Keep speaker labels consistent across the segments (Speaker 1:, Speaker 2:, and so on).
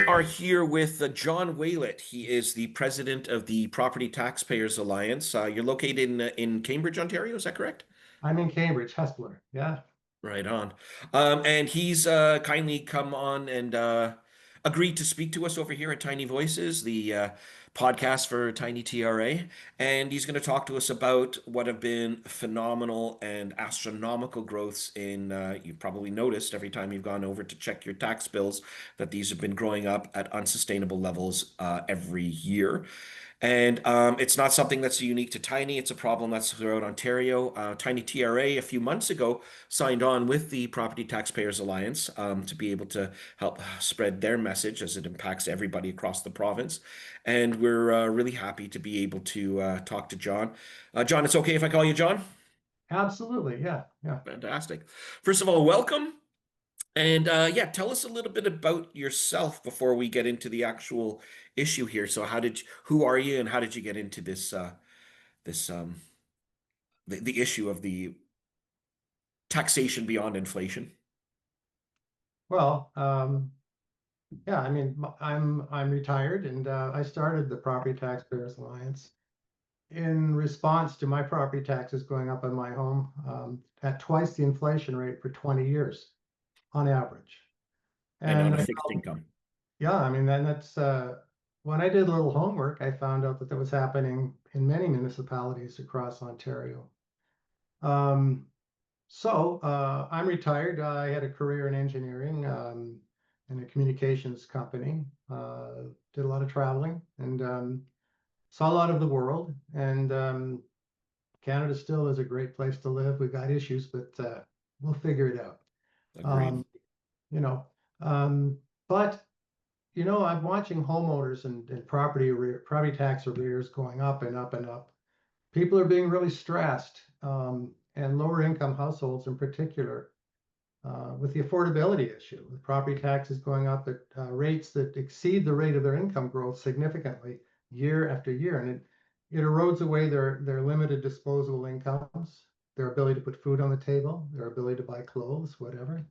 Speaker 1: Are here with John Waylett. He is the president of the Property Taxpayers Alliance. You're located in Cambridge, Ontario, is that correct?
Speaker 2: I'm in Cambridge, Hustler. Yeah.
Speaker 1: Right on. And he's kindly come on and agreed to speak to us over here at Tiny Voices, the podcast for Tiny TRA. And he's going to talk to us about what have been phenomenal and astronomical growths in, you've probably noticed every time you've gone over to check your tax bills that these have been growing up at unsustainable levels every year. And it's not something that's unique to Tiny. It's a problem that's throughout Ontario. Tiny TRA a few months ago signed on with the Property Taxpayers Alliance to be able to help spread their message as it impacts everybody across the province. And we're really happy to be able to talk to John. John, it's okay if I call you John?
Speaker 2: Absolutely. Yeah. Yeah.
Speaker 1: Fantastic. First of all, welcome. And yeah, tell us a little bit about yourself before we get into the actual issue here. So who are you and how did you get into this the issue of the taxation beyond inflation?
Speaker 2: Well, yeah, I mean, I'm retired and I started the Property Taxpayers Alliance in response to my property taxes going up on my home at twice the inflation rate for 20 years on average.
Speaker 1: And on
Speaker 2: And
Speaker 1: a fixed income.
Speaker 2: yeah, I mean, then that's when I did a little homework, I found out that that was happening in many municipalities across Ontario. Um, So I'm retired. I had a career in engineering in a communications company. Did a lot of traveling and saw a lot of the world. And Canada still is a great place to live. We've got issues, but we'll figure it out.
Speaker 1: Agreed.
Speaker 2: Um, you know, um, but I'm watching homeowners and property tax arrears going up and up and up. People are being really stressed, and lower income households in particular, with the affordability issue, with property taxes going up at rates that exceed the rate of their income growth significantly year after year. And it erodes away their limited disposable incomes, their ability to put food on the table, their ability to buy clothes, whatever.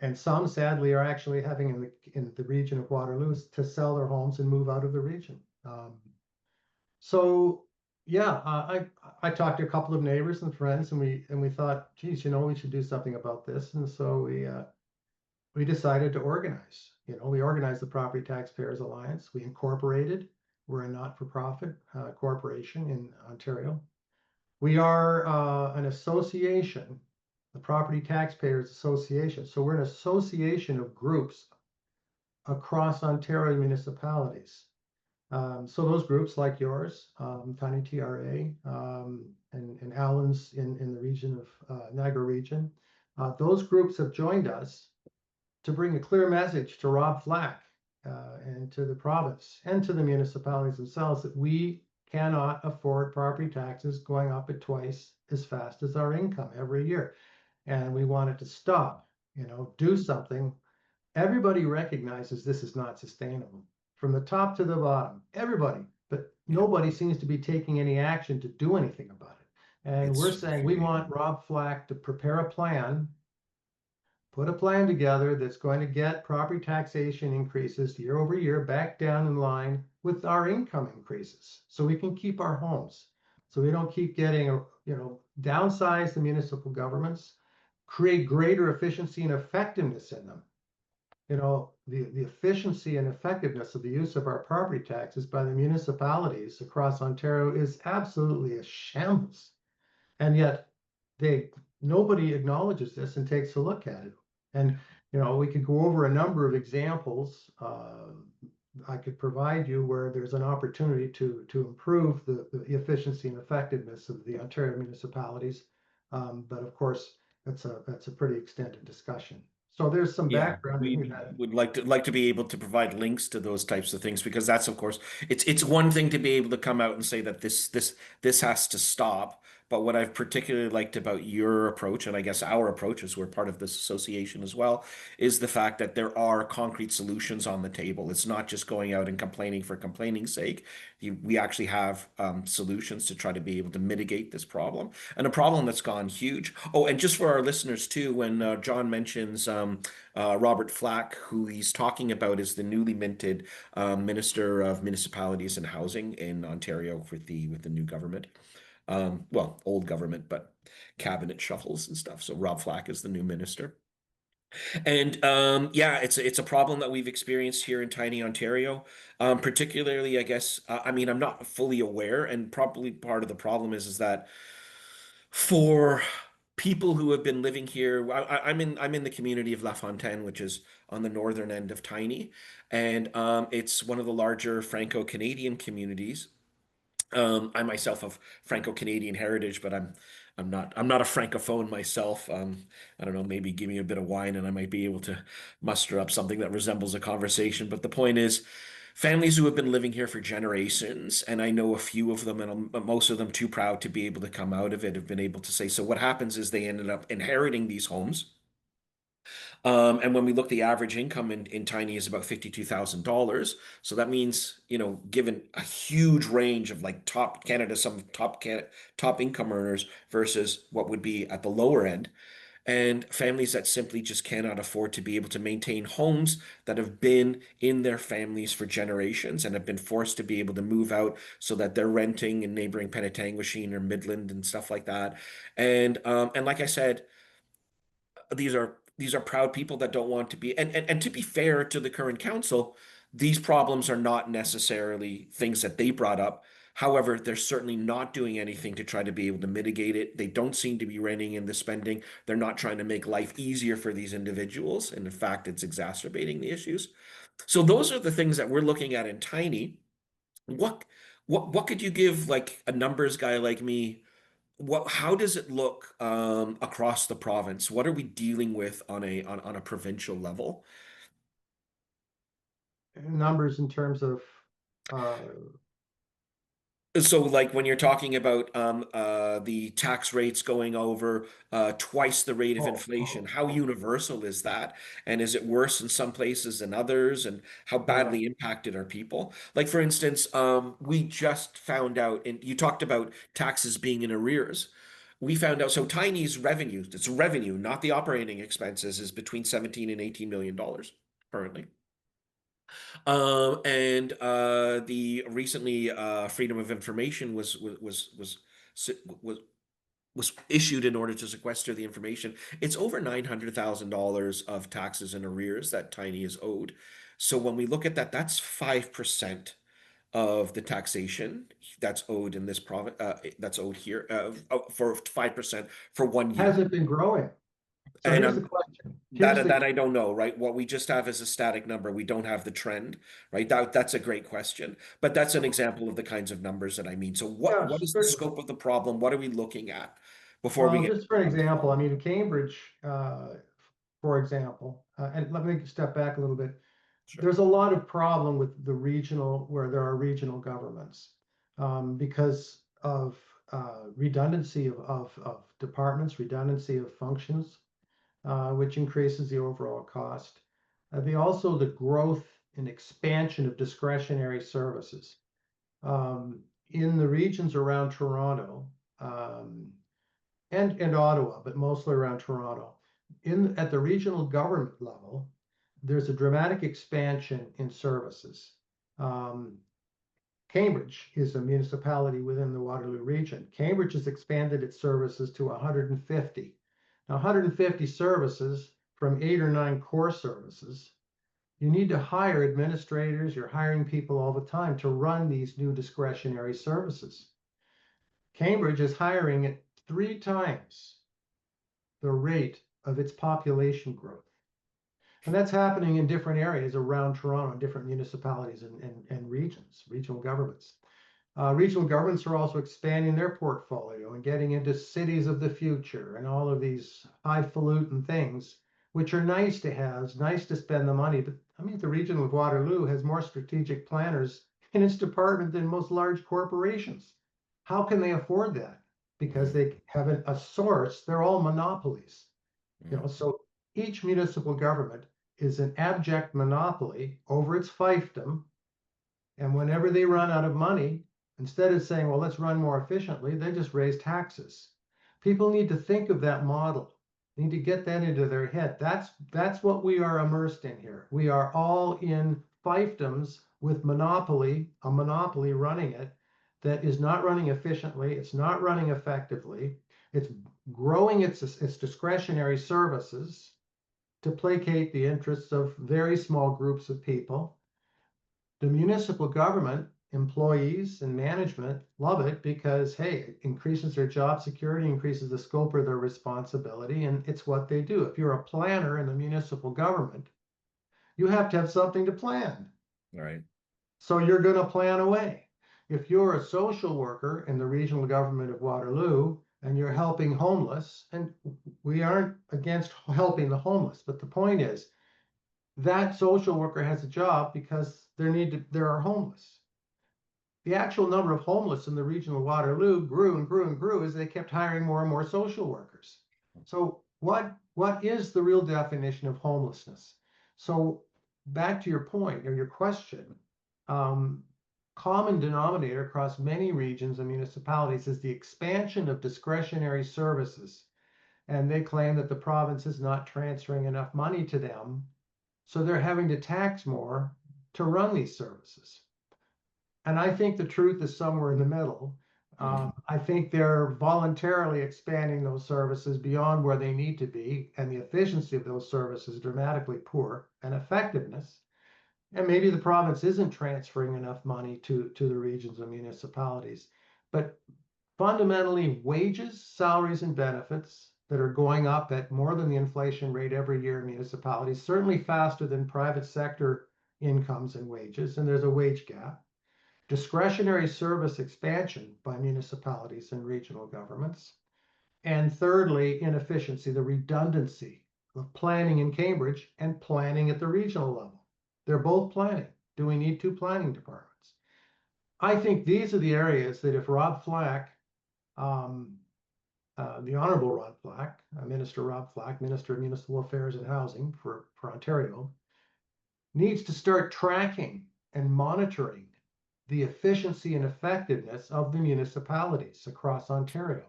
Speaker 2: And some, sadly, are actually having in the region of Waterloo to sell their homes and move out of the region. So yeah, I talked to a couple of neighbors and friends, and we thought, geez, we should do something about this. And so we decided to organize. We organized the Property Taxpayers Alliance. We incorporated. We're a not-for-profit corporation in Ontario. We are an association, the Property Taxpayers Association. So we're an association of groups across Ontario municipalities. So those groups like yours, Tiny TRA, and Allen's in the region of Niagara region, those groups have joined us to bring a clear message to Rob Flack and to the province and to the municipalities themselves that we cannot afford property taxes going up at twice as fast as our income every year. And we want it to stop, do something. Everybody recognizes this is not sustainable from the top to the bottom, everybody, but
Speaker 1: Yeah.
Speaker 2: nobody seems to be taking any action to do anything about it. And we're
Speaker 1: It's
Speaker 2: saying we want Rob Flack to prepare a plan, put a plan together that's going to get property taxation increases year over year back down in line with our income increases so we can keep our homes, so we don't keep getting, downsize the municipal governments, create greater efficiency and effectiveness in them. The efficiency and effectiveness of the use of our property taxes by the municipalities across Ontario is absolutely a shambles. And yet nobody acknowledges this and takes a look at it. And, we could go over a number of examples. I could provide you where there's an opportunity to improve the efficiency and effectiveness of the Ontario municipalities. But of course, that's a pretty extended discussion. So there's some
Speaker 1: Yeah,
Speaker 2: background in
Speaker 1: we
Speaker 2: that.
Speaker 1: would like to be able to provide links to those types of things because that's of course it's one thing to be able to come out and say that this has to stop, But what I've particularly liked about your approach, and I guess our approach, as we're part of this association as well, is the fact that there are concrete solutions on the table. It's not just going out and complaining for complaining's sake. We actually have solutions to try to be able to mitigate this problem, and a problem that's gone huge. Oh, and just for our listeners too, when John mentions Robert Flack, who he's talking about is the newly minted Minister of Municipalities and Housing in Ontario with the new government. Well, old government, but cabinet shuffles and stuff. So Rob Flack is the new minister. And yeah, it's a problem that we've experienced here in tiny Ontario. Particularly, I guess, I mean, I'm not fully aware, and probably part of the problem is that for people who have been living here, I'm in the community of La Fontaine, which is on the northern end of Tiny, and it's one of the larger Franco-Canadian communities. I myself have Franco-Canadian heritage, but I'm not a francophone myself. I don't know, maybe give me a bit of wine and I might be able to muster up something that resembles a conversation. But the point is, families who have been living here for generations, and I know a few of them, and most of them too proud to be able to come out of it, have been able to say. So what happens is they ended up inheriting these homes. And when we look, the average income in Tiny is about $52,000. So that means, given a huge range of like top Canada, top income earners versus what would be at the lower end, and families that simply just cannot afford to be able to maintain homes that have been in their families for generations and have been forced to be able to move out so that they're renting in neighboring Penetanguishene or Midland and stuff like that. And like I said, these are proud people that don't want to be, and to be fair to the current council, these problems are not necessarily things that they brought up. However, they're certainly not doing anything to try to be able to mitigate it. They don't seem to be reining in the spending. They're not trying to make life easier for these individuals, and in fact it's exacerbating the issues. So those are the things that we're looking at in Tiny. What what what could you give like a numbers guy like me? How does it look across the province? What are we dealing with on a provincial level?
Speaker 2: Numbers in terms of uh,
Speaker 1: So, like when you're talking about the tax rates going over twice the rate of inflation, how
Speaker 2: oh,
Speaker 1: universal is that? And is it worse in some places than others? And how
Speaker 2: yeah.
Speaker 1: badly impacted are people? Like, for instance, we just found out, and you talked about taxes being in arrears. We found out, so Tiny's revenue, it's revenue, not the operating expenses, is between 17 and $18 million currently. And the recently Freedom of Information was was issued in order to sequester the information. It's over $900,000 of taxes and arrears that Tiny is owed. So when we look at that, that's 5% of the taxation that's owed in this province, that's owed here for 5% for one
Speaker 2: Has
Speaker 1: year.
Speaker 2: it been growing? So
Speaker 1: And
Speaker 2: here's the
Speaker 1: I'm
Speaker 2: question. Here's
Speaker 1: that
Speaker 2: the
Speaker 1: I don't know, right? What we just have is a static number. We don't have the trend, right? That's a great question, but that's an example of the kinds of numbers that I mean. So
Speaker 2: yeah,
Speaker 1: what is the
Speaker 2: certainly.
Speaker 1: scope of the problem? What are we looking at before we
Speaker 2: Well,
Speaker 1: get
Speaker 2: just for an
Speaker 1: to the
Speaker 2: example, I
Speaker 1: problem?
Speaker 2: mean, in Cambridge, for example, and let me step back a little bit.
Speaker 1: Sure.
Speaker 2: There's a lot of problem with the regional, where there are regional governments, because of redundancy of departments, redundancy of functions, which increases the overall cost. The growth and expansion of discretionary services. In the regions around Toronto, um, and Ottawa, but mostly around Toronto. At the regional government level, there's a dramatic expansion in services. Um, Cambridge is a municipality within the Waterloo region. Cambridge has expanded its services to 150. Now, 150 services from 8 or 9 core services. You need to hire administrators. You're hiring people all the time to run these new discretionary services. Cambridge is hiring at 3 times the rate of its population growth. And that's happening in different areas around Toronto, in different municipalities and regions, regional governments. Regional governments are also expanding their portfolio and getting into cities of the future and all of these highfalutin things, which are nice to have. It's nice to spend the money. But I mean, the region of Waterloo has more strategic planners in its department than most large corporations. How can they afford that? because
Speaker 1: Mhm.
Speaker 2: they have a source. They're all monopolies.
Speaker 1: Mhm.
Speaker 2: So each municipal government is an abject monopoly over its fiefdom. And whenever they run out of money, instead of saying, well, let's run more efficiently, they just raise taxes. People need to think of that model, need to get that into their head. That's what we are immersed in here. We are all in fiefdoms with a monopoly running it that is not running efficiently, it's not running effectively, it's growing its discretionary services to placate the interests of very small groups of people. The municipal government employees and management love it because, hey, it increases their job security, increases the scope of their responsibility, and it's what they do. If you're a planner in the municipal government, you have to have something to plan.
Speaker 1: All right.
Speaker 2: So you're going to plan away. If you're a social worker in the regional government of Waterloo and you're helping homeless, and we aren't against helping the homeless, but the point is that social worker has a job because there are homeless. The actual number of homeless in the region of Waterloo grew and grew and grew as they kept hiring more and more social workers. So what is the real definition of homelessness? So back to your point or your question, um, common denominator across many regions and municipalities is the expansion of discretionary services. And they claim that the province is not transferring enough money to them, so they're having to tax more to run these services. And I think the truth is somewhere in the middle.
Speaker 1: Mhm.
Speaker 2: I think they're voluntarily expanding those services beyond where they need to be, and the efficiency of those services is dramatically poor, and effectiveness. And maybe the province isn't transferring enough money to the regions and municipalities. But fundamentally, wages, salaries, and benefits that are going up at more than the inflation rate every year in municipalities, certainly faster than private sector incomes and wages, and there's a wage gap. Discretionary service expansion by municipalities and regional governments. And thirdly, inefficiency, the redundancy of planning in Cambridge and planning at the regional level. They're both planning. Do we need two planning departments? I think these are the areas that if Rob Flack, um, the Honorable Rod Flack, Minister Rob Flack, Minister of Municipal Affairs and Housing for Ontario, needs to start tracking and monitoring the efficiency and effectiveness of the municipalities across Ontario.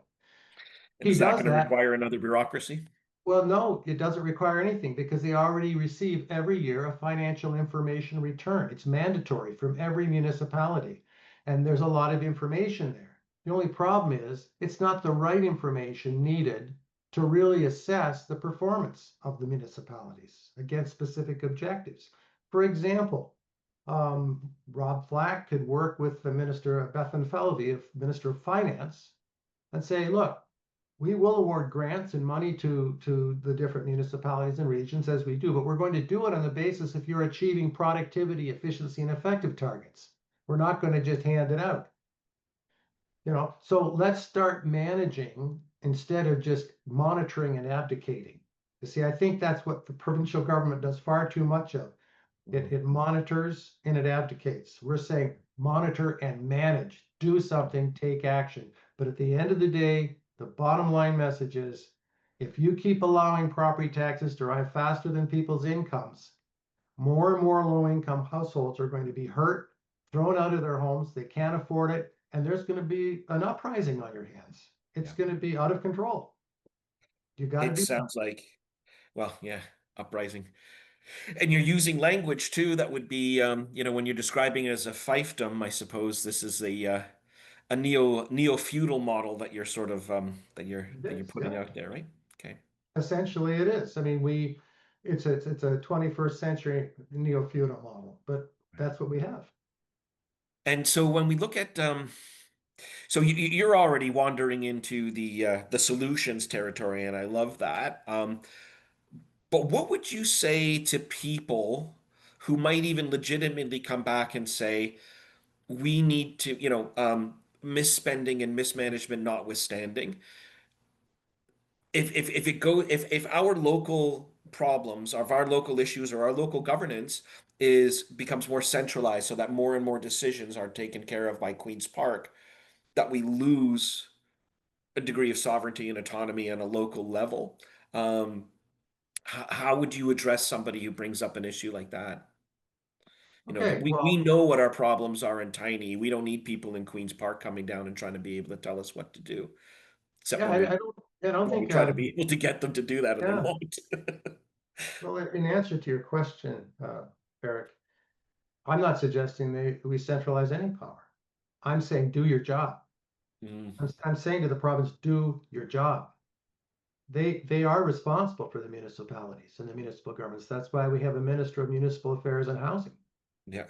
Speaker 1: And
Speaker 2: He
Speaker 1: is that
Speaker 2: does
Speaker 1: going to
Speaker 2: that.
Speaker 1: require another bureaucracy?
Speaker 2: Well, no, it doesn't require anything because they already receive every year a financial information return. It's mandatory from every municipality. And there's a lot of information there. The only problem is it's not the right information needed to really assess the performance of the municipalities against specific objectives. For example, Rob Flack could work with the Minister Bethan Felvey, Minister of Finance, and say, look, we will award grants and money to the different municipalities and regions as we do, but we're going to do it on the basis if you're achieving productivity, efficiency, and effective targets. We're not going to just hand it out. So let's start managing instead of just monitoring and abdicating. You see, I think that's what the provincial government does far too much of.
Speaker 1: Mhm.
Speaker 2: It monitors and it abdicates. We're saying monitor and manage, do something, take action. But at the end of the day, the bottom line message is if you keep allowing property taxes to rise faster than people's incomes, more and more low income households are going to be hurt, thrown out of their homes. They can't afford it. And there's going to be an uprising on your hands. It's
Speaker 1: Yeah.
Speaker 2: going to be out of control. You got to
Speaker 1: It
Speaker 2: do
Speaker 1: sounds like, well, yeah, uprising. And you're using language too that would be, when you're describing it as a fiefdom, I suppose this is a neo-feudal model that you're sort of that you're
Speaker 2: this.
Speaker 1: putting
Speaker 2: Yeah.
Speaker 1: out there, right? Okay.
Speaker 2: Essentially, it is. I mean, it's a 21st century neo-feudal model, but
Speaker 1: Right.
Speaker 2: that's what we have.
Speaker 1: And so when we look at so you're already wandering into the solutions territory, and I love that. But what would you say to people who might even legitimately come back and say, we need to, misspending and mismanagement notwithstanding, if our local problems, of our local issues, or our local governance is becomes more centralized, so that more and more decisions are taken care of by Queen's Park, that we lose a degree of sovereignty and autonomy on a local level. Um, how would you address somebody who brings up an issue like that? You know, that
Speaker 2: Okay,
Speaker 1: we
Speaker 2: well,
Speaker 1: know what our problems are in Tiny. We don't need people in Queens Park coming down and trying to be able to tell us what to do, except
Speaker 2: yeah,
Speaker 1: when we,
Speaker 2: I don't
Speaker 1: well, we
Speaker 2: think,
Speaker 1: try to be able to get them to do that and they
Speaker 2: yeah.
Speaker 1: won't.
Speaker 2: Well, in answer to your question, Eric, I'm not suggesting we centralize any power. I'm saying do your job.
Speaker 1: Mm,
Speaker 2: I'm saying to the province, do your job. They are responsible for the municipalities and the municipal governments. That's why we have a Minister of Municipal Affairs and Housing.
Speaker 1: yeah.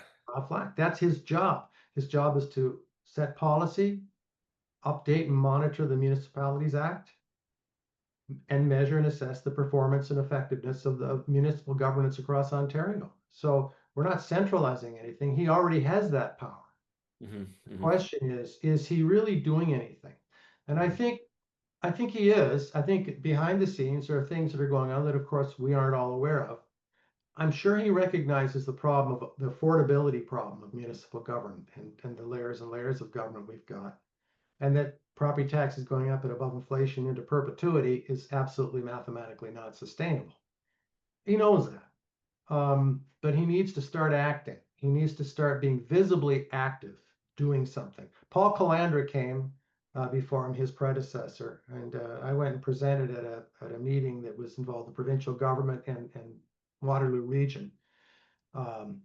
Speaker 2: Flack. That's his job. His job is to set policy, update and monitor the Municipalities Act, and measure and assess the performance and effectiveness of the municipal governance across Ontario. So we're not centralizing anything. He already has that power.
Speaker 1: Hmm.
Speaker 2: The
Speaker 1: Hmm.
Speaker 2: question is he really doing anything? And
Speaker 1: Hmm.
Speaker 2: I think he is. I think behind the scenes there are things that are going on that of course we aren't all aware of. I'm sure he recognizes the problem of the affordability problem of municipal government and the layers and layers of government we've got. And that property taxes going up at above inflation into perpetuity is absolutely mathematically not sustainable. He knows that. But he needs to start acting. He needs to start being visibly active, doing something. Paul Calandra came before him, his predecessor, and I went and presented at a meeting that was involved the provincial government and Waterloo Region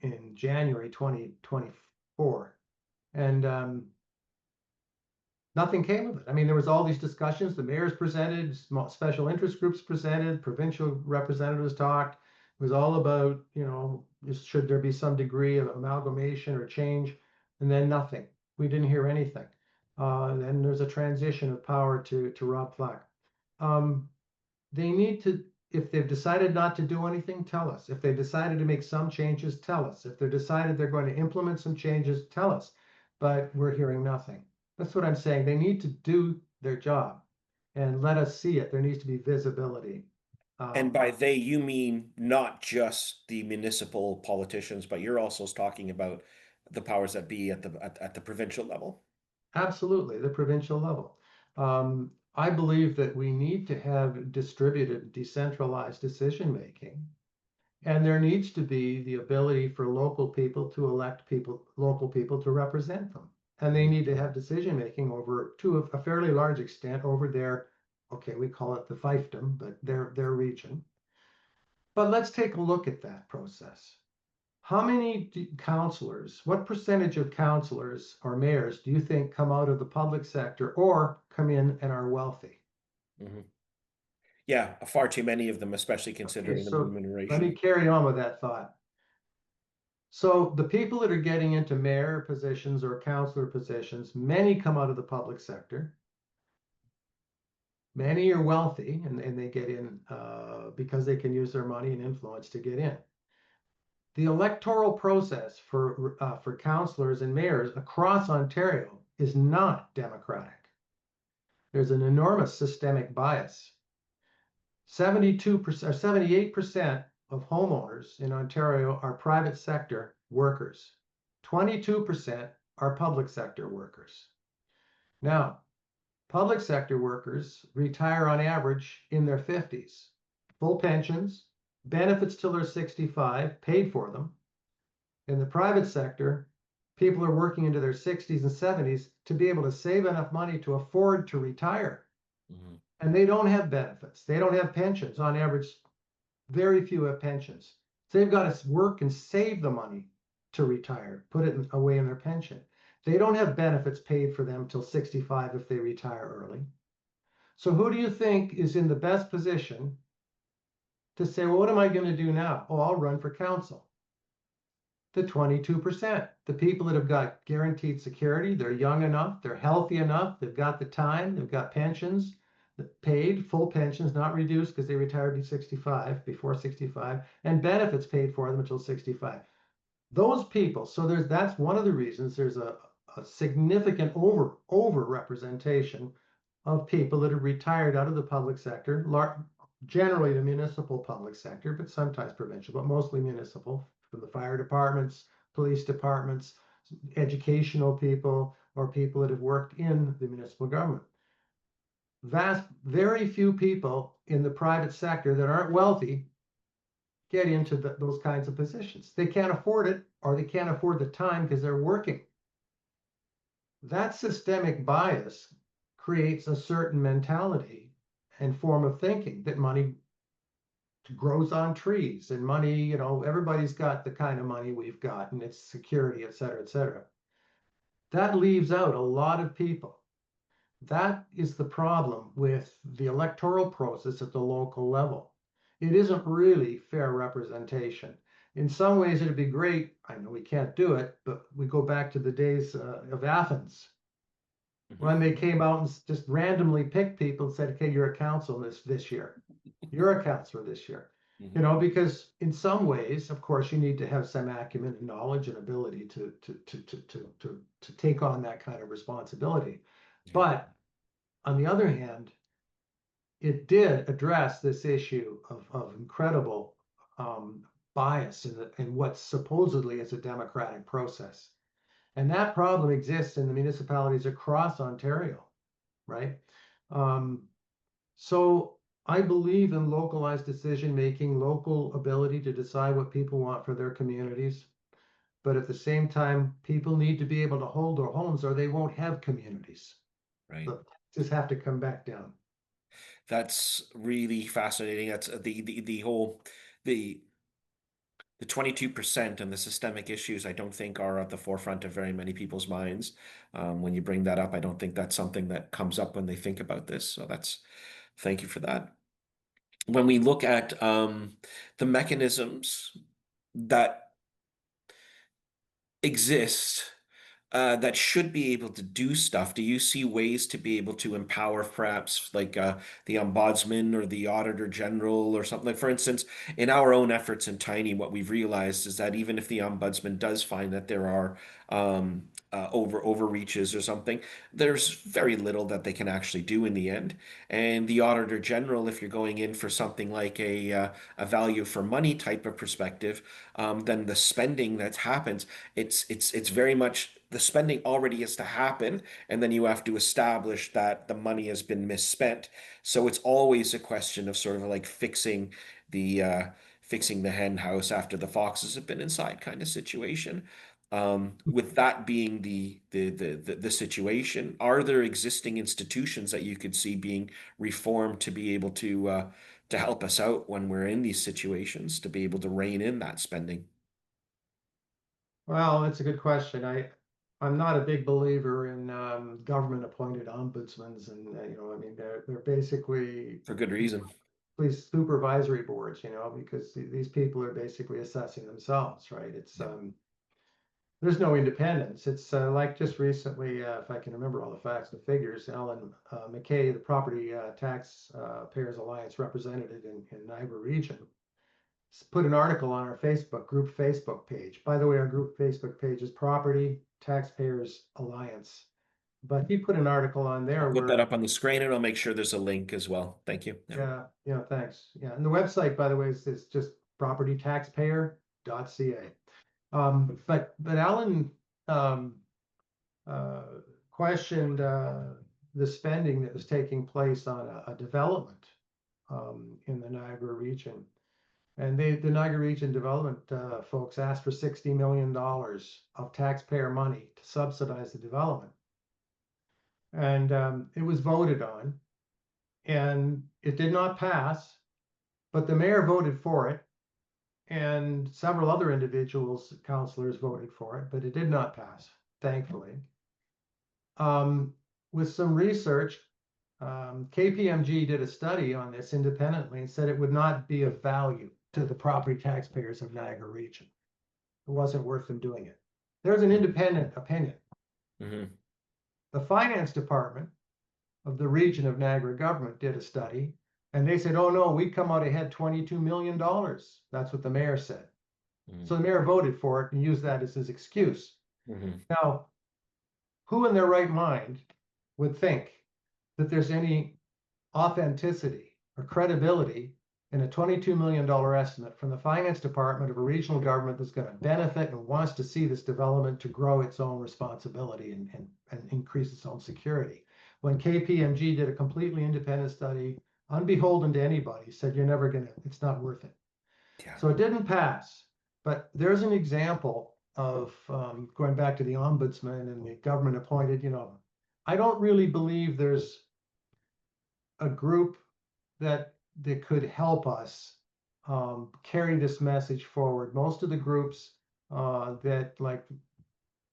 Speaker 2: in January 2024. And nothing came of it. I mean, there was all these discussions. The mayors presented, special interest groups presented, provincial representatives talked. It was all about, should there be some degree of amalgamation or change, and then nothing. We didn't hear anything. Then there's a transition of power to Rob Flack. Um, they need to, if they've decided not to do anything, tell us. If they've decided to make some changes, tell us. If they're decided they're going to implement some changes, tell us. But we're hearing nothing. That's what I'm saying. They need to do their job and let us see it. There needs to be visibility.
Speaker 1: And
Speaker 2: Um,
Speaker 1: by they, you mean not just the municipal politicians, but you're also talking about the powers that be at the provincial level.
Speaker 2: Absolutely, the provincial level. I believe that we need to have distributed, decentralized decision making. And there needs to be the ability for local people to elect local people to represent them. And they
Speaker 1: Mhm.
Speaker 2: need to have decision making over, to a fairly large extent, over their, okay, we call it the fiefdom, but their region. But let's take a look at that process. How many councillors, what percentage of councillors or mayors do you think come out of the public sector or come in and are wealthy?
Speaker 1: Mhm. Yeah, far too many of them, especially
Speaker 2: Okay,
Speaker 1: considering the
Speaker 2: so let me
Speaker 1: remuneration.
Speaker 2: carry on with that thought. So the people that are getting into mayor positions or councillor positions, many come out of the public sector. Many are wealthy and they get in because they can use their money and influence to get in. The electoral process for councillors and mayors across Ontario is not democratic. There's an enormous systemic bias. 72% or 78% of homeowners in Ontario are private sector workers. 22% are public sector workers. Now, public sector workers retire on average in their 50s. Full pensions, benefits till they're 65, paid for them. In the private sector, people are working into their 60s and 70s to be able to save enough money to afford to retire.
Speaker 1: Mhm.
Speaker 2: And they don't have benefits. They don't have pensions. On average, very few have pensions. So they've got to work and save the money to retire, put it away in their pension. They don't have benefits paid for them till 65 if they retire early. So who do you think is in the best position to say, well, what am I going to do now? Oh, I'll run for council. The 22%, the people that have got guaranteed security, they're young enough, they're healthy enough, they've got the time, they've got pensions, paid full pensions, not reduced because they retired at 65, before 65, and benefits paid for them until 65. Those people, so that's one of the reasons there's a significant over representation of people that have retired out of the public sector, generally the municipal public sector, but sometimes provincial, but mostly municipal, from the fire departments, police departments, educational people, or people that have worked in the municipal government. very few people in the private sector that aren't wealthy get into those kinds of positions. They can't afford it, or they can't afford the time because they're working. That systemic bias creates a certain mentality and form of thinking that money grows on trees, and money, everybody's got the kind of money we've got, and it's security, et cetera, et cetera. That leaves out a lot of people. That is the problem with the electoral process at the local level. It isn't really fair representation. In some ways, it'd be great. I know we can't do it, but we go back to the days of Athens when
Speaker 1: Hmm.
Speaker 2: they came out and just randomly picked people and said, "Okay, you're a council this year. You're a counselor this year."
Speaker 1: Hmm.
Speaker 2: Because in some ways, of course, you need to have some acumen and knowledge and ability to take on that kind of responsibility.
Speaker 1: Yeah.
Speaker 2: But on the other hand, it did address this issue of incredible bias in what supposedly is a democratic process. And that problem exists in the municipalities across Ontario, right? Um, so I believe in localized decision making, local ability to decide what people want for their communities. But at the same time, people need to be able to hold their homes or they won't have communities.
Speaker 1: Right.
Speaker 2: The taxes have to come back down.
Speaker 1: That's really fascinating. That's the whole the the 22% and the systemic issues, I don't think are at the forefront of very many people's minds. When you bring that up, I don't think that's something that comes up when they think about this. So thank you for that. When we look at the mechanisms that exist that should be able to do stuff. Do you see ways to be able to empower perhaps like the ombudsman or the auditor general or something? Like, for instance, in our own efforts in Tiny, what we've realized is that even if the ombudsman does find that there are overreaches or something, there's very little that they can actually do in the end. And the auditor general, if you're going in for something like a value for money type of perspective, then the spending that happens, it's very much the spending already has to happen, and then you have to establish that the money has been misspent. So it's always a question of sort of like fixing the hen house after the foxes have been inside kind of situation. With that being the situation, are there existing institutions that you could see being reformed to be able to help us out when we're in these situations, to be able to rein in that spending?
Speaker 2: Well, that's a good question. I'm not a big believer in government appointed ombudsmans, and I mean they're basically
Speaker 1: For good reason.
Speaker 2: police supervisory boards, because these people are basically assessing themselves, right? It's
Speaker 1: Yeah.
Speaker 2: there's no independence. It's like just recently, if I can remember all the facts and figures, Alan McKay, the Property Tax Payers Alliance representative in Niagara Region, put an article on our group Facebook page. By the way, our group Facebook page is Property Taxpayers Alliance. But he put an article on
Speaker 1: I'll
Speaker 2: there
Speaker 1: put
Speaker 2: where,
Speaker 1: that up on the screen and I'll make sure there's a link as well. Thank you. Yeah.
Speaker 2: yeah, thanks. Yeah, and the website, by the way, is just propertytaxpayer.ca. But Alan um, uh, questioned the spending that was taking place on a development in the Niagara region. And the Niagara Region Development folks asked for $60 million of taxpayer money to subsidize the development. And it was voted on, and it did not pass, but the mayor voted for it, and several other councilors voted for it, but it did not pass, thankfully. With some research, KPMG did a study on this independently and said it would not be of value to the property taxpayers of Niagara Region. It wasn't worth them doing it. There's an independent opinion.
Speaker 1: Hmm.
Speaker 2: The finance department of the region of Niagara government did a study, and they said, "Oh no, we come out ahead $22 million." That's what the mayor said. So the
Speaker 1: Hmm.
Speaker 2: mayor voted for it and used that as his excuse.
Speaker 1: Hmm.
Speaker 2: Now, who in their right mind would think that there's any authenticity or credibility in a $22 million estimate from the finance department of a regional government that's going to benefit and wants to see this development to grow its own responsibility and increase its own security? when KPMG did a completely independent study, unbeholden to anybody, said you're never gonna, it's not worth it.
Speaker 1: Yeah.
Speaker 2: So it didn't pass. But there's an example of going back to the ombudsman and the government appointed, I don't really believe there's a group that could help us carry this message forward. Most of the groups that like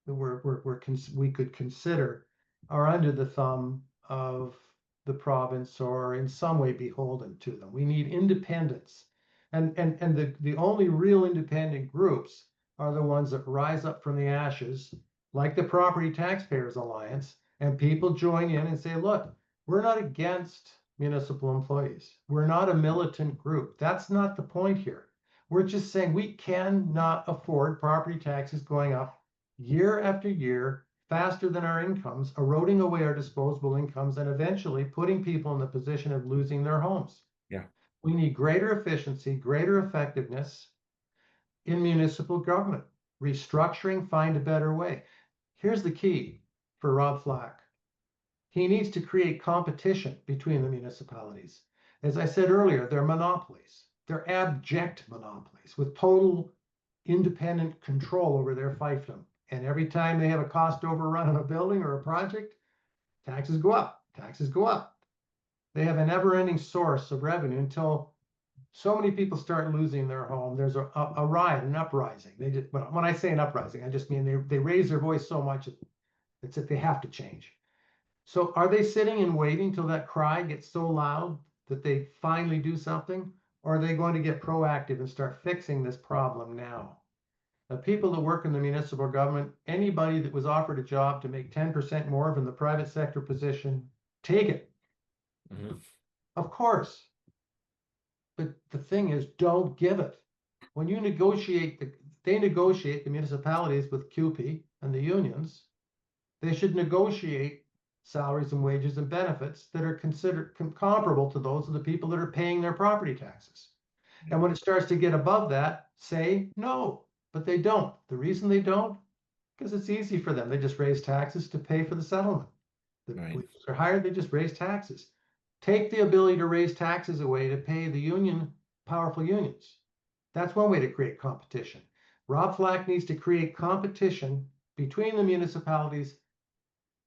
Speaker 2: we could consider are under the thumb of the province or in some way beholden to them. We need independence. And the only real independent groups are the ones that rise up from the ashes, like the Property Taxpayers Alliance, and people join in and say, look, we're not against municipal employees. We're not a militant group. That's not the point here. We're just saying we cannot afford property taxes going up year after year, faster than our incomes, eroding away our disposable incomes, and eventually putting people in the position of losing their homes.
Speaker 1: Yeah.
Speaker 2: We need greater efficiency, greater effectiveness in municipal government. Restructuring, find a better way. Here's the key for Rob Flack. He needs to create competition between the municipalities. As I said earlier, they're monopolies. They're abject monopolies with total independent control over their fiefdom. And every time they have a cost overrun on a building or a project, taxes go up, taxes go up. They have a never-ending source of revenue until so many people start losing their home. There's a riot, an uprising. When I say an uprising, I just mean they raise their voice so much that they have to change. So are they sitting and waiting till that cry gets so loud that they finally do something? Or are they going to get proactive and start fixing this problem now? The people that work in the municipal government, anybody that was offered a job to make 10% more than the private sector position, take it.
Speaker 1: Mhm.
Speaker 2: Of course. But the thing is, don't give it. When you negotiate, they negotiate the municipalities with QP and the unions. They should negotiate salaries and wages and benefits that are considered comparable to those of the people that are paying their property taxes. And when it starts to get above that, say no, but they don't. The reason they don't, because it's easy for them. They just raise taxes to pay for the settlement. The
Speaker 1: Right.
Speaker 2: wages are higher, they just raise taxes. Take the ability to raise taxes away to pay the powerful unions. That's one way to create competition. Rob Flack needs to create competition between the municipalities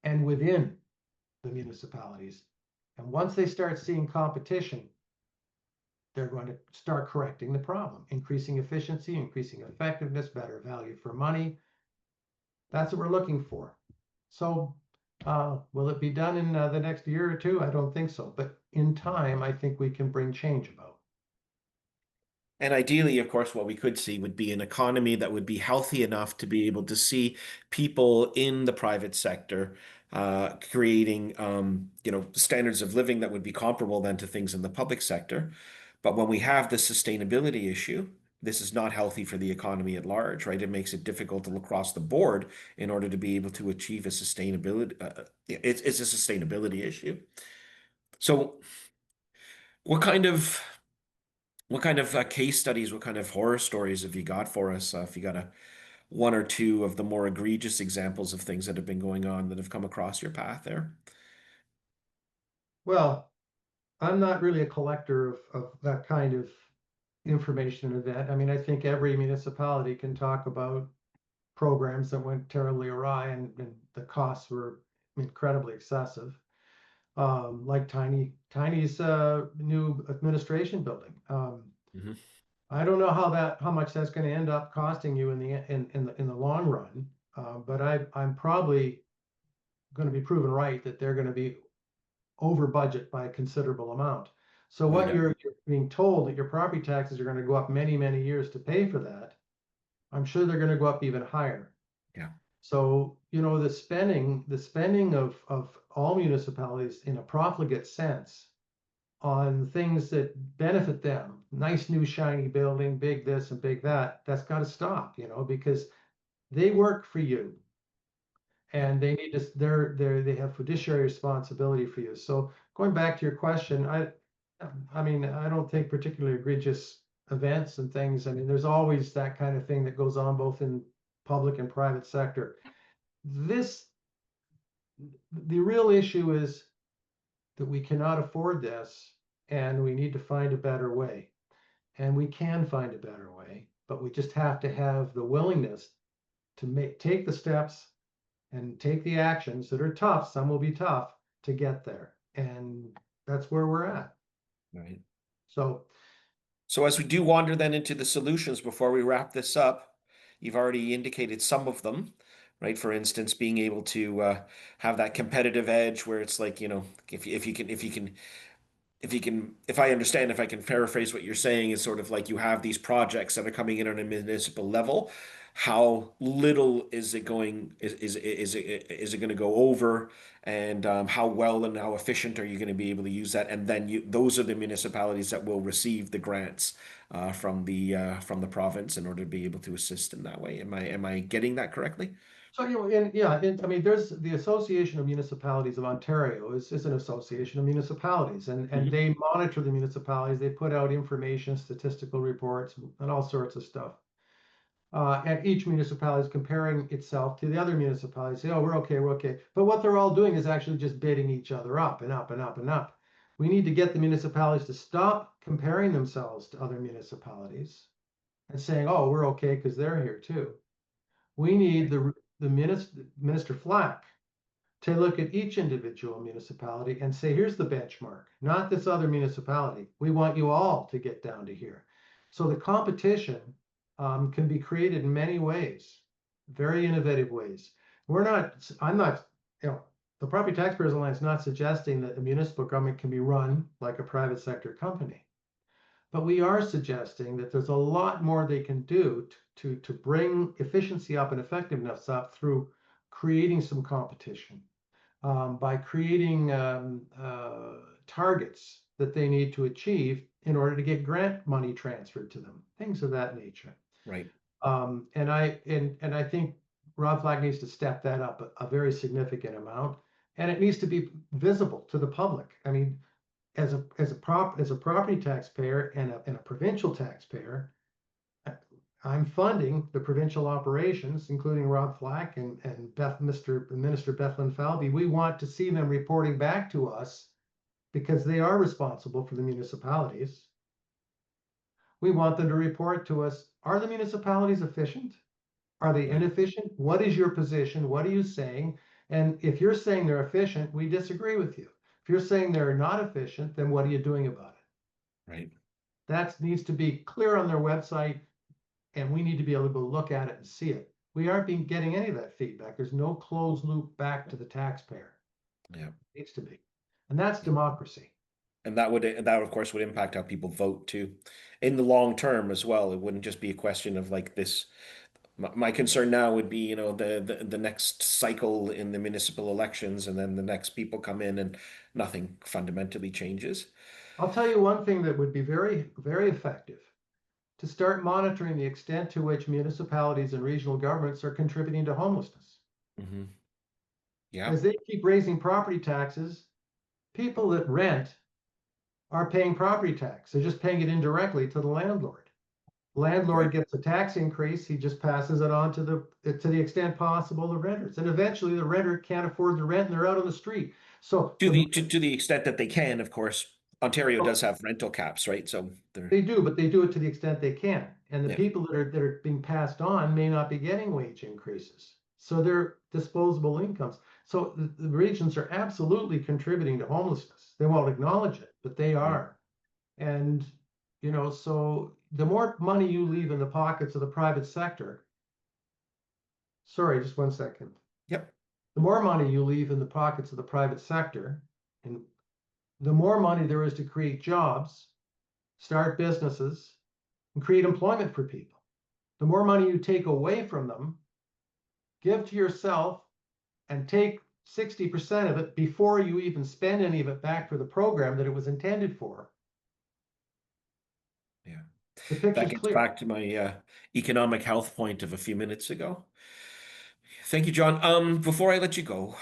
Speaker 2: and within the municipalities. And once they start seeing competition, they're going to start correcting the problem, increasing efficiency, increasing effectiveness, better value for money. That's what we're looking for. So will it be done in the next year or two? I don't think so. But in time, I think we can bring change about.
Speaker 1: And ideally, of course, what we could see would be an economy that would be healthy enough to be able to see people in the private sector creating, standards of living that would be comparable then to things in the public sector. But when we have the sustainability issue, this is not healthy for the economy at large, right? It makes it difficult to look across the board in order to be able to achieve a sustainability. It's a sustainability issue. So, what kind of case studies, what kind of horror stories have you got for us? If you got one or two of the more egregious examples of things that have been going on that have come across your path there.
Speaker 2: Well, I'm not really a collector of that kind of information event. I mean, I think every municipality can talk about programs that went terribly awry and the costs were incredibly excessive. Like Tiny's new administration building.
Speaker 1: Hmm.
Speaker 2: I don't know how much that's going to end up costing you in the long run, but I'm probably going to be proven right that they're going to be over budget by a considerable amount. So
Speaker 1: Oh,
Speaker 2: what
Speaker 1: yeah.
Speaker 2: you're being told that your property taxes are going to go up many years to pay for that, I'm sure they're going to go up even higher.
Speaker 1: Yeah.
Speaker 2: So, the spending of all municipalities in a profligate sense on things that benefit them, nice new shiny building, big this and big that, that's got to stop, because they work for you
Speaker 1: Yeah.
Speaker 2: and they need to, they have fiduciary responsibility for you. So going back to your question, I mean, I don't think particularly egregious events and things. I mean, there's always that kind of thing that goes on both in public and private sector. This, the real issue is that we cannot afford this and we need to find a better way. And we can find a better way, but we just have to have the willingness to take the steps and take the actions that are tough. Some will be tough to get there. And that's where we're at.
Speaker 1: Right.
Speaker 2: So,
Speaker 1: So as we do wander then into the solutions before we wrap this up, you've already indicated some of them, right? For instance, being able to have that competitive edge where it's like, if I understand, if I can paraphrase what you're saying, is sort of like you have these projects that are coming in on a municipal level. How little is it going, is it going to go over, and how well and how efficient are you going to be able to use that? And then those are the municipalities that will receive the grants from the province in order to be able to assist in that way. Am I getting that correctly?
Speaker 2: so yeah, I mean, there's the Association of Municipalities of Ontario is an association of municipalities, and
Speaker 1: Hmm.
Speaker 2: they monitor the municipalities. They put out information, statistical reports, and all sorts of stuff. And each municipality is comparing itself to the other municipalities. Say, oh, we're okay, we're okay. But what they're all doing is actually just bidding each other up and up and up and up. We need to get the municipalities to stop comparing themselves to other municipalities and saying, oh, we're okay because they're here too. We need the Minister Flack to look at each individual municipality and say, here's the benchmark, not this other municipality. We want you all to get down to here. So the competition can be created in many ways, very innovative ways. I'm not, the Property Taxpayers Alliance is not suggesting that the municipal government can be run like a private sector company. But we are suggesting that there's a lot more they can do to bring efficiency up and effectiveness up through creating some competition, by creating targets that they need to achieve in order to get grant money transferred to them, things of that nature.
Speaker 1: Right.
Speaker 2: And I think Rob Flack needs to step that up a very significant amount, and it needs to be visible to the public. I mean, as a property taxpayer and a provincial taxpayer, I'm funding the provincial operations, including Rob Flack and Minister Bethlyn Falvey. We want to see them reporting back to us because they are responsible for the municipalities. We want them to report to us, are the municipalities efficient? Are they
Speaker 1: Right.
Speaker 2: inefficient? What is your position? What are you saying? And if you're saying they're efficient, we disagree with you. If you're saying they're not efficient, then what are you doing about it?
Speaker 1: Right.
Speaker 2: That needs to be clear on their website, and we need to be able to go look at it and see it. We aren't getting any of that feedback. There's no closed loop back to the taxpayer.
Speaker 1: Yeah.
Speaker 2: It needs to be. And that's democracy.
Speaker 1: And that of course would impact how people vote too, in the long term as well. It wouldn't just be a question of like this. My concern now would be, the next cycle in the municipal elections, and then the next people come in and nothing fundamentally changes.
Speaker 2: I'll tell you one thing that would be very, very effective to start monitoring the extent to which municipalities and regional governments are contributing to homelessness.
Speaker 1: Hmm. Yeah.
Speaker 2: As they keep raising property taxes, people that rent are paying property tax. They're just paying it indirectly to the landlord.
Speaker 1: Right.
Speaker 2: Landlord gets a tax increase, he just passes it on to the extent possible the renters. And eventually the renter can't afford the rent and they're out on the street. So
Speaker 1: To the extent that they can, of course. Ontario does have rental caps, right? So they're
Speaker 2: they do, but they do it to the extent they can. And the
Speaker 1: yeah.
Speaker 2: people that are being passed on may not be getting wage increases. So they're disposable incomes. So the regions are absolutely contributing to homelessness. They won't acknowledge it, but they
Speaker 1: Right.
Speaker 2: are. And so the more money you leave in the pockets of the private sector, sorry, just one second.
Speaker 1: Yep.
Speaker 2: The more money you leave in the pockets of the private sector, and the more money there is to create jobs, start businesses, and create employment for people. The more money you take away from them, give to yourself, and take 60% of it before you even spend any of it back for the program that it was intended for.
Speaker 1: Yeah.
Speaker 2: The
Speaker 1: That
Speaker 2: picture's
Speaker 1: gets
Speaker 2: clear.
Speaker 1: back to my economic health point of a few minutes ago. Thank you, John. Before I let you go,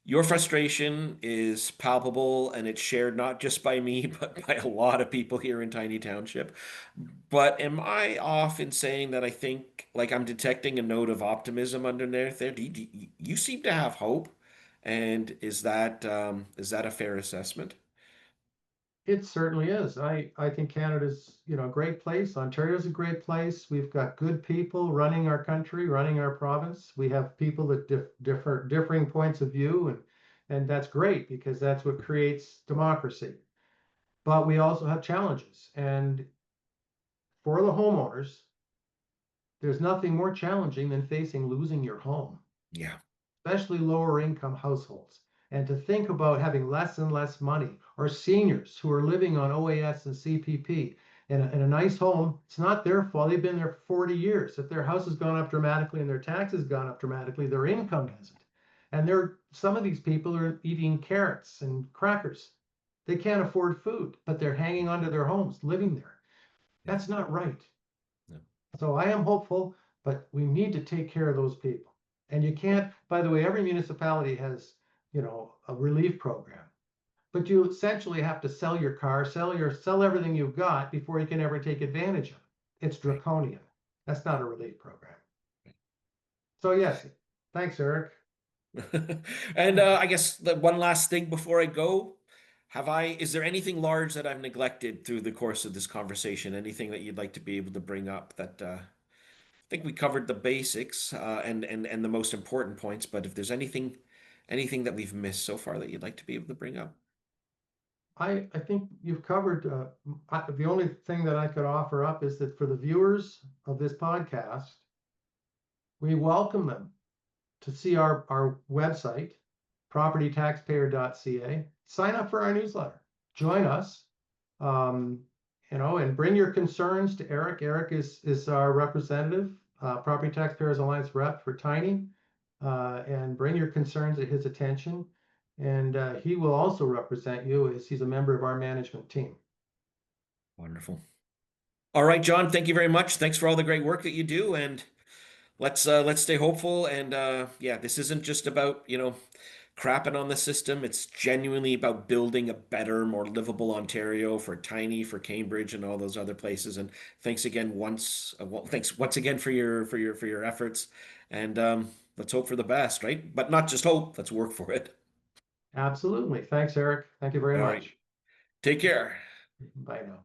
Speaker 1: your frustration is palpable and it's shared not just by me, but by a lot of people here in Tiny Township. But am I off in saying that I think, like, I'm detecting a note of optimism underneath there? You seem to have hope, And is that a fair assessment?
Speaker 2: It certainly is. I think Canada's, a great place. Ontario's a great place. We've got good people running our country, running our province. We have people that differing points of view, and that's great because that's what creates democracy. But we also have challenges. And for the homeowners, there's nothing more challenging than facing losing your home,
Speaker 1: Yeah.
Speaker 2: especially lower income households. And to think about having less and less money, or seniors who are living on OAS and CPP in a nice home, it's not their fault. They've been there for 40 years. If their house has gone up dramatically and their taxes gone up dramatically, their income hasn't. And some of these people are eating carrots and crackers. They can't afford food, but they're hanging onto their homes, living there.
Speaker 1: Yeah.
Speaker 2: That's not right.
Speaker 1: No.
Speaker 2: So I am hopeful, but we need to take care of those people. And you can't, by the way, every municipality has, a relief program, but you essentially have to sell your car, sell everything you've got before you can ever take advantage of it. It's
Speaker 1: Right.
Speaker 2: draconian. That's not a relief program. So yes, thanks, Eric.
Speaker 1: And I guess the one last thing before I go, is there anything large that I've neglected through the course of this conversation? Anything that you'd like to be able to bring up that I think we covered the basics and the most important points, but if there's anything that we've missed so far that you'd like to be able to bring up?
Speaker 2: I think you've covered, the only thing that I could offer up is that for the viewers of this podcast, we welcome them to see our website, propertytaxpayer.ca. Sign up for our newsletter. Join us, um, and bring your concerns to Eric. Eric is our representative, Property Taxpayers Alliance rep for Tiny, and bring your concerns to his attention. And he will also represent you as he's a member of our management team.
Speaker 1: Wonderful. All right, John, thank you very much. Thanks for all the great work that you do, and let's stay hopeful. And yeah, this isn't just about, crapping on the system. It's genuinely about building a better, more livable Ontario for Tiny, for Cambridge, and all those other places. And thanks once again for your efforts. And let's hope for the best, right? But not just hope. Let's work for it.
Speaker 2: Absolutely. Thanks, Eric. Thank you very
Speaker 1: All right.
Speaker 2: much.
Speaker 1: Take care.
Speaker 2: Bye now.